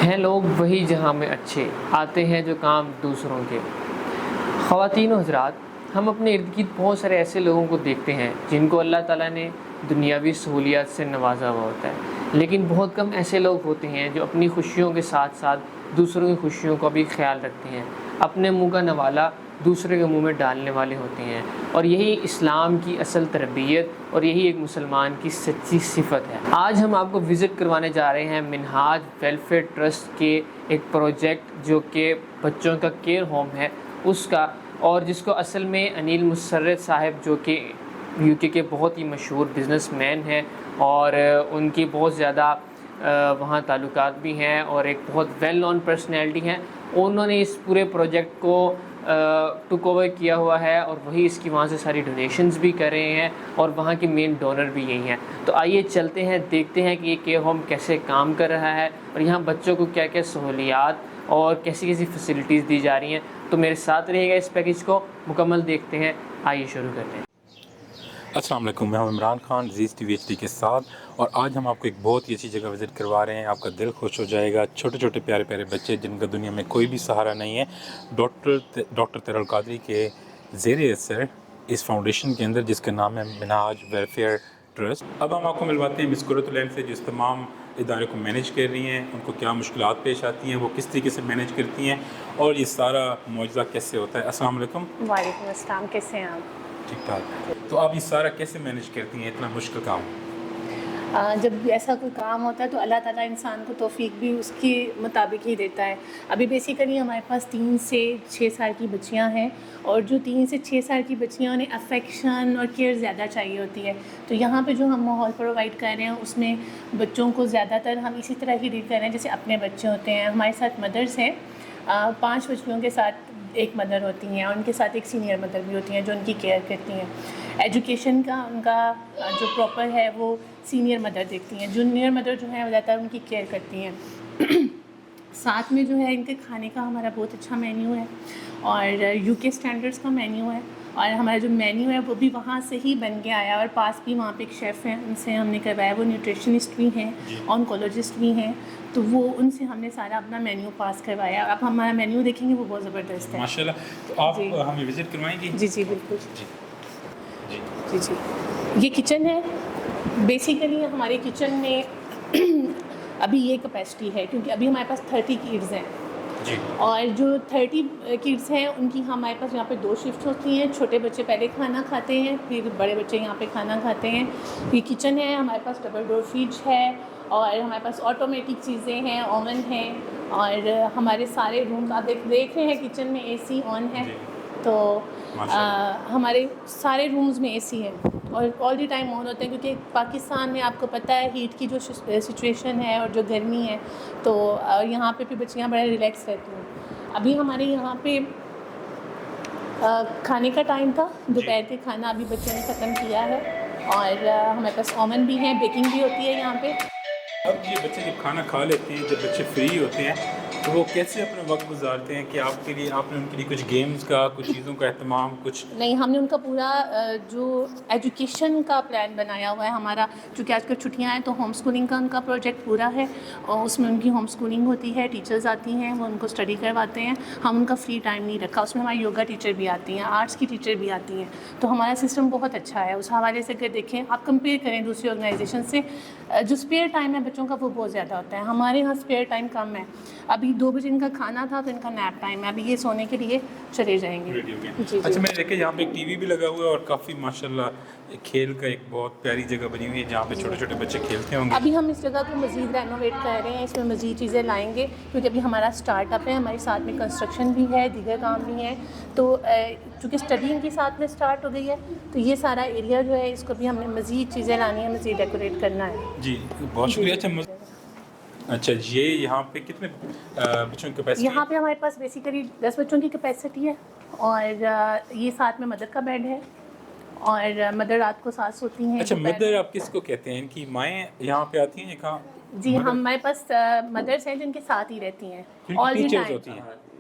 ہیں لوگ وہی جہاں میں اچھے آتے ہیں جو کام دوسروں کے۔ خواتین و حضرات، ہم اپنے ارد گرد بہت سارے ایسے لوگوں کو دیکھتے ہیں جن کو اللہ تعالیٰ نے دنیاوی سہولیات سے نوازا ہوا ہوتا ہے، لیکن بہت کم ایسے لوگ ہوتے ہیں جو اپنی خوشیوں کے ساتھ ساتھ دوسروں کی خوشیوں کا بھی خیال رکھتے ہیں، اپنے منہ کا نوالا دوسرے کے منہ میں ڈالنے والے ہوتے ہیں، اور یہی اسلام کی اصل تربیت اور یہی ایک مسلمان کی سچی صفت ہے۔ آج ہم آپ کو وزٹ کروانے جا رہے ہیں منہاج ویلفیئر ٹرسٹ کے ایک پروجیکٹ جو کہ بچوں کا کیئر ہوم ہے اس کا، اور جس کو اصل میں انیل مسرت صاحب جو کہ UK کے بہت ہی مشہور بزنس مین ہیں اور ان کی بہت زیادہ وہاں تعلقات بھی ہیں اور ایک بہت ویل نون پرسنالٹی ہیں، انہوں نے اس پورے پروجیکٹ کو ٹک اوور کیا ہوا ہے اور وہی اس کی وہاں سے ساری ڈونیشنز بھی کر رہے ہیں اور وہاں کے مین ڈونر بھی یہی ہیں۔ تو آئیے چلتے ہیں، دیکھتے ہیں کہ یہ کیئر ہوم کیسے کام کر رہا ہے اور یہاں بچوں کو کیا کیا سہولیات اور کیسی کیسی فیسلٹیز دی جا رہی ہیں۔ تو میرے ساتھ رہیے گا، اس پیکیج کو مکمل دیکھتے ہیں۔ آئیے شروع کرتے ہیں۔ السلام علیکم، میں ہوں عمران خان عزیز ٹی وی ایچ ڈی کے ساتھ، اور آج ہم آپ کو ایک بہت ہی اچھی جگہ وزٹ کروا رہے ہیں۔ آپ کا دل خوش ہو جائے گا۔ چھوٹے چھوٹے پیارے پیارے بچے جن کا دنیا میں کوئی بھی سہارا نہیں ہے، ڈاکٹر طاہر القادری کے زیر اثر اس فاؤنڈیشن کے اندر جس کا نام ہے منہاج ویلفیئر ٹرسٹ۔ اب ہم آپ کو ملواتے ہیں مس قرۃ العین سے، جس تمام ادارے کو مینیج کر رہی ہیں، ان کو کیا مشکلات پیش آتی ہیں، وہ کس طریقے سے مینیج کرتی ہیں اور یہ سارا معجزہ کیسے ہوتا ہے۔ السلام علیکم۔ وعلیکم السلام، کیسے ہیں آپ؟ ٹھیک ٹھاک۔ تو آپ یہ سارا کیسے مینیج کرتی ہیں، اتنا مشکل کام؟ جب ایسا کوئی کام ہوتا ہے تو اللہ تعالیٰ انسان کو توفیق بھی اس کے مطابق ہی دیتا ہے۔ ابھی بیسیکلی ہمارے پاس 3 سے 6 سال کی بچیاں ہیں، اور جو 3 سے 6 سال کی بچیاں انہیں افیکشن اور کیئر زیادہ چاہیے ہوتی ہے، تو یہاں پہ جو ہم ماحول پرووائڈ کر رہے ہیں اس میں بچوں کو زیادہ تر ہم اسی طرح کی ڈیل کر رہے ہیں جیسے اپنے بچے ہوتے ہیں۔ ہمارے ساتھ مدرس ہیں، 5 بچیوں کے ساتھ ایک مدر ہوتی ہیں، اور ان کے ساتھ ایک سینئر مدر بھی ہوتی ہیں جو ان کی کیئر کرتی ہیں۔ ایجوکیشن کا ان کا جو پراپر ہے وہ سینئر مدر دیکھتی ہیں، جونیئر مدر جو ہے وہ زیادہ تر ان کی کیئر کرتی ہیں۔ ساتھ میں جو ہے ان کے کھانے کا ہمارا بہت اچھا مینیو ہے، اور UK اسٹینڈرڈس کا مینیو ہے، اور ہمارا جو مینیو ہے وہ بھی وہاں سے ہی بن کے آیا، اور پاس بھی وہاں پہ ایک شیف ہیں، ان سے ہم نے کروایا، وہ نیوٹریشنسٹ بھی ہیں، آنکولوجسٹ بھی ہیں، تو وہ ان سے ہم نے سارا اپنا مینیو پاس کروایا۔ اب ہمارا مینیو دیکھیں گے وہ بہت زبردست ہے ماشاء اللہ۔ تو آپ ہمیں وزٹ کروائیں گی؟ جی بالکل۔ جی یہ کچن ہے۔ بیسیکلی ہمارے کچن میں ابھی یہ کیپیسٹی ہے کیونکہ ابھی ہمارے پاس 30 کڈز ہیں، اور جو 30 کڈز ہیں ان کی ہمارے پاس یہاں پہ 2 شفٹ ہوتی ہیں۔ چھوٹے بچے پہلے کھانا کھاتے ہیں، پھر بڑے بچے یہاں پہ کھانا کھاتے ہیں۔ یہ کچن ہے، ہمارے پاس ڈبل ڈور فریج ہے، اور ہمارے پاس آٹومیٹک چیزیں ہیں، اوون ہیں، اور ہمارے سارے روم آپ دیکھ رہے ہیں کچن میں AC آن ہے، تو ہمارے سارے رومز میں AC ہے اور آل دی ٹائم آن ہوتے ہیں، کیونکہ پاکستان میں آپ کو پتہ ہے ہیٹ کی جو سچویشن ہے اور جو گرمی ہے، تو یہاں پہ بھی بچیاں بڑے ریلیکس رہتی ہیں۔ ابھی ہمارے یہاں پہ کھانے کا ٹائم تھا، دوپہر کے کھانا ابھی بچوں نے ختم کیا ہے، اور ہمارے پاس اوون بھی ہیں، بیکنگ بھی ہوتی ہے یہاں پہ۔ اب یہ بچے جب کھانا کھا لیتے ہیں، جب بچے فری ہوتے ہیں تو وہ کیسے اپنا وقت گزارتے ہیں؟ کہ آپ نے ان کے لیے کچھ گیمز کا، کچھ چیزوں کا اہتمام، کچھ نہیں، ہم نے ان کا پورا جو ایجوکیشن کا پلان بنایا ہوا ہے ہمارا، چونکہ آج کل چھٹیاں ہیں تو ہوم اسکولنگ کا ان کا پروجیکٹ پورا ہے، اور اس میں ان کی ہوم اسکولنگ ہوتی ہے، ٹیچرز آتی ہیں، وہ ان کو اسٹڈی کرواتے ہیں۔ ہم ان کا فری ٹائم نہیں رکھا، اس میں ہماری یوگا ٹیچر بھی آتی ہیں، آرٹس کی ٹیچر بھی آتی ہیں، تو ہمارا سسٹم بہت اچھا ہے اس حوالے سے۔ اگر دیکھیں آپ کمپیئر کریں دوسری آرگنائزیشن سے، جو اسپیئر ٹائم ہے بچوں کا وہ بہت زیادہ ہوتا ہے، ہمارے یہاں اسپیئر ٹائم کم ہے۔ ابھی 2 بجے ان کا کھانا تھا تو ان کا نیپ ٹائم ہے، ابھی یہ سونے کے لیے چلے جائیں گے۔ اچھا، میں نے دیکھا یہاں پہ ایک TV بھی لگا ہوا ہے، اور کافی ماشاءاللہ کھیل کا ایک بہت پیاری جگہ بنی ہوئی ہے جہاں پہ چھوٹے چھوٹے بچے کھیلتے ہوں گے۔ ابھی ہم اس جگہ کو مزید رینوویٹ کر رہے ہیں، اس میں مزید چیزیں لائیں گے، کیونکہ ابھی ہمارا اسٹارٹ اپ ہے، ہمارے ساتھ میں کنسٹرکشن بھی ہے، دیگر کام بھی ہیں، تو چونکہ اسٹڈی ان کے ساتھ میں اسٹارٹ ہو گئی ہے تو یہ سارا ایریا جو ہے اس کو بھی ہم نے مزید چیزیں لانی ہے، مزید ڈیکوریٹ کرنا ہے۔ جی بہت شکریہ۔ اچھا یہ یہاں پہ کتنے بچوں کی کیپیسٹی؟ یہاں پہ ہمارے پاس بیسیکلی 10 بچوں کی کیپیسٹی ہے، اور یہ ساتھ میں مدر کا بیڈ ہے، اور مدر رات کو ساتھ سوتی ہیں۔ اچھا، مدر آپ کس کو کہتے ہیں؟ ان کی مائیں یہاں پہ آتی ہیں یا کہاں؟ جی ہمارے پاس مدرس ہیں جن کے ساتھ ہی رہتی ہیں، آل دی ٹائم ہوتی ہیں۔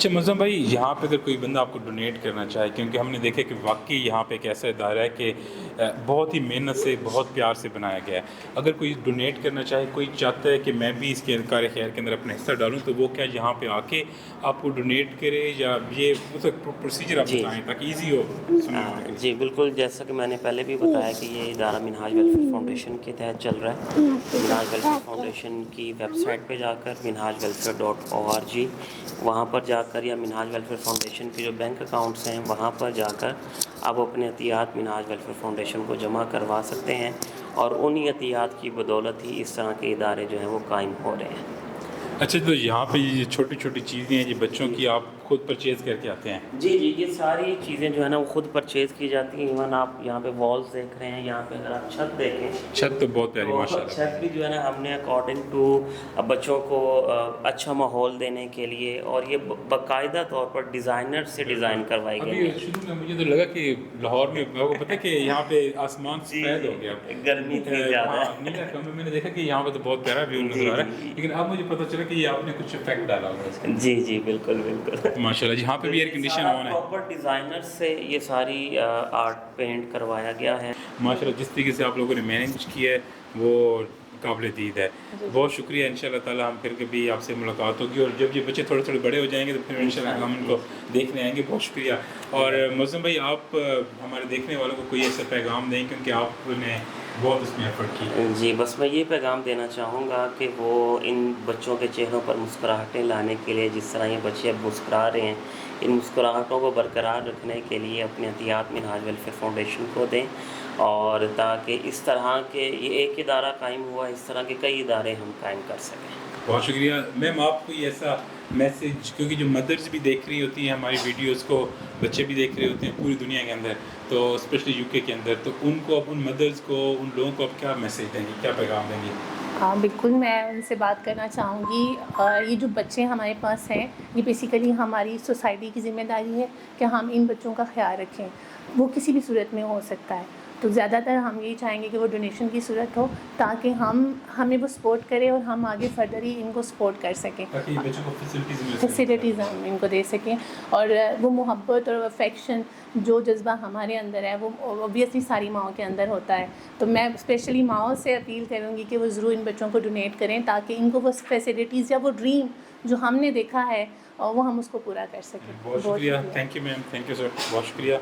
اچھا مظم بھائی، یہاں پہ اگر کوئی بندہ آپ کو ڈونیٹ کرنا چاہے، کیونکہ ہم نے دیکھا کہ واقعی یہاں پہ ایک ایسا ادارہ ہے کہ بہت ہی محنت سے بہت پیار سے بنایا گیا ہے، اگر کوئی ڈونیٹ کرنا چاہے، کوئی چاہتا ہے کہ میں بھی اس کے کار خیر کے اندر اپنا حصہ ڈالوں، تو وہ کیا یہاں پہ آ کے آپ کو ڈونیٹ کرے، یا یہ پروسیجر آپ جی بتائیں تاکہ ایزی ہو سننے والے کے لیے؟ جی بالکل، جیسا کہ میں نے پہلے بھی بتایا کہ یہ ادارہ منہاج ویلفیئر فاؤنڈیشن کے تحت چل رہا ہے۔ منہاج ویلفیئر فاؤنڈیشن کی ویب سائٹ پہ جا کر minhajwelfare.org وہاں پر جا کر، یا منہاج ویلفیئر فاؤنڈیشن کے جو بینک اکاؤنٹس ہیں وہاں پر جا کر آپ اپنے عطیات منہاج ویلفیئر فاؤنڈیشن کو جمع کروا سکتے ہیں، اور انہی عطیات کی بدولت ہی اس طرح کے ادارے جو ہیں وہ قائم ہو رہے ہیں۔ اچھا، تو یہاں پہ یہ چھوٹی چھوٹی چیزیں ہیں یہ بچوں کی آپ خود پرچیز کر کے آتے ہیں؟ جی یہ ساری چیزیں جو ہے نا وہ خود پرچیز کی جاتی ہیں۔ ایون آپ یہاں پہ والز دیکھ رہے ہیں، یہاں پہ اگر آپ چھت دیکھیں، چھت تو بہت پیاری ماشاء اللہ۔ چھت بھی جو ہے نا ہم نے اکارڈنگ ٹو بچوں کو اچھا ماحول دینے کے لیے، اور یہ باقاعدہ طور پر ڈیزائنر سے ڈیزائن کروائی گئی ابھی ہیں۔ شروع میں مجھے تو لگا کہ لاہور میں آپ کو پتہ ہے کہ یہاں پہ آسمان سفید ہو گیا، گرمی اتنی زیادہ ہاں ہے۔ نیلا کمر، میں نے دیکھا کہ یہاں پہ تو بہت پیارا ویو نظر آ رہا ہے، لیکن اب مجھے پتہ چلا کہ یہ آپ نے کچھ افیکٹ ڈالا ہوا ہے اس کے جی بالکل ماشاء اللہ۔ یہاں پہ بھی ایئر کنڈیشن آن ہے پراپر ڈیزائنر سے یہ ساری آرٹ پینٹ کروایا گیا ہے۔ ماشاء اللہ۔ جس طریقے سے آپ لوگوں نے مینیج کیا ہے وہ قابل دید ہے، بہت شکریہ۔ ان شاء اللہ تعالیٰ ہم پھر کبھی آپ سے ملاقات ہوگی، اور جب یہ بچے تھوڑے تھوڑے بڑے ہو جائیں گے تو پھر ان شاء اللہ ہم ان کو دیکھنے آئیں گے۔ بہت شکریہ۔ اور معظم بھائی، آپ ہمارے دیکھنے والوں کو کوئی ایسا پیغام دیں، کیونکہ آپ نے بہت اس میں ایفرٹ کی۔ جی بس میں یہ پیغام دینا چاہوں گا کہ وہ ان بچوں کے چہروں پر مسکراہٹیں لانے کے لیے، جس طرح یہ بچے اب مسکرا رہے ہیں، ان مسکراہٹوں کو برقرار رکھنے کے لیے اپنے عطیات منہاج ویلفیئر فاؤنڈیشن کو دیں، اور تاکہ اس طرح کے یہ ایک ادارہ قائم ہوا، اس طرح کے کئی ادارے ہم قائم کر سکیں۔ بہت شکریہ میم۔ آپ کو یہ ایسا میسیج، کیونکہ جو مدرز بھی دیکھ رہی ہوتی ہیں ہماری ویڈیوز کو، بچے بھی دیکھ رہے ہوتے ہیں پوری دنیا کے اندر، تو اسپیشلی یو کے اندر، تو ان کو اب، ان مدرز کو، ان لوگوں کو اب کیا میسیج دیں گے، کیا پیغام دیں گے؟ ہاں بالکل، میں ان سے بات کرنا چاہوں گی، یہ جو بچے ہمارے پاس ہیں یہ بیسیکلی ہماری سوسائٹی کی ذمہ داری ہے کہ ہم ان بچوں کا خیال رکھیں۔ وہ کسی بھی صورت میں ہو سکتا ہے، تو زیادہ تر ہم یہی چاہیں گے کہ وہ ڈونیشن کی صورت ہو، تاکہ ہمیں وہ سپورٹ کرے اور ہم آگے فردر ہی ان کو سپورٹ کر سکیں، تاکہ بچوں کو فیسلٹیز ہم ان کو دے سکیں، اور وہ محبت اور افیکشن جو جذبہ ہمارے اندر ہے وہ اوبویسلی ساری ماؤں کے اندر ہوتا ہے۔ تو میں اسپیشلی ماؤں سے اپیل کروں گی کہ وہ ضرور ان بچوں کو ڈونیٹ کریں، تاکہ ان کو وہ فیسلٹیز یا وہ ڈریم جو ہم نے دیکھا ہے وہ ہم اس کو پورا کر سکیں۔ بہت شکریہ، thank you ma'am, thank you sir, بہت شکریہ۔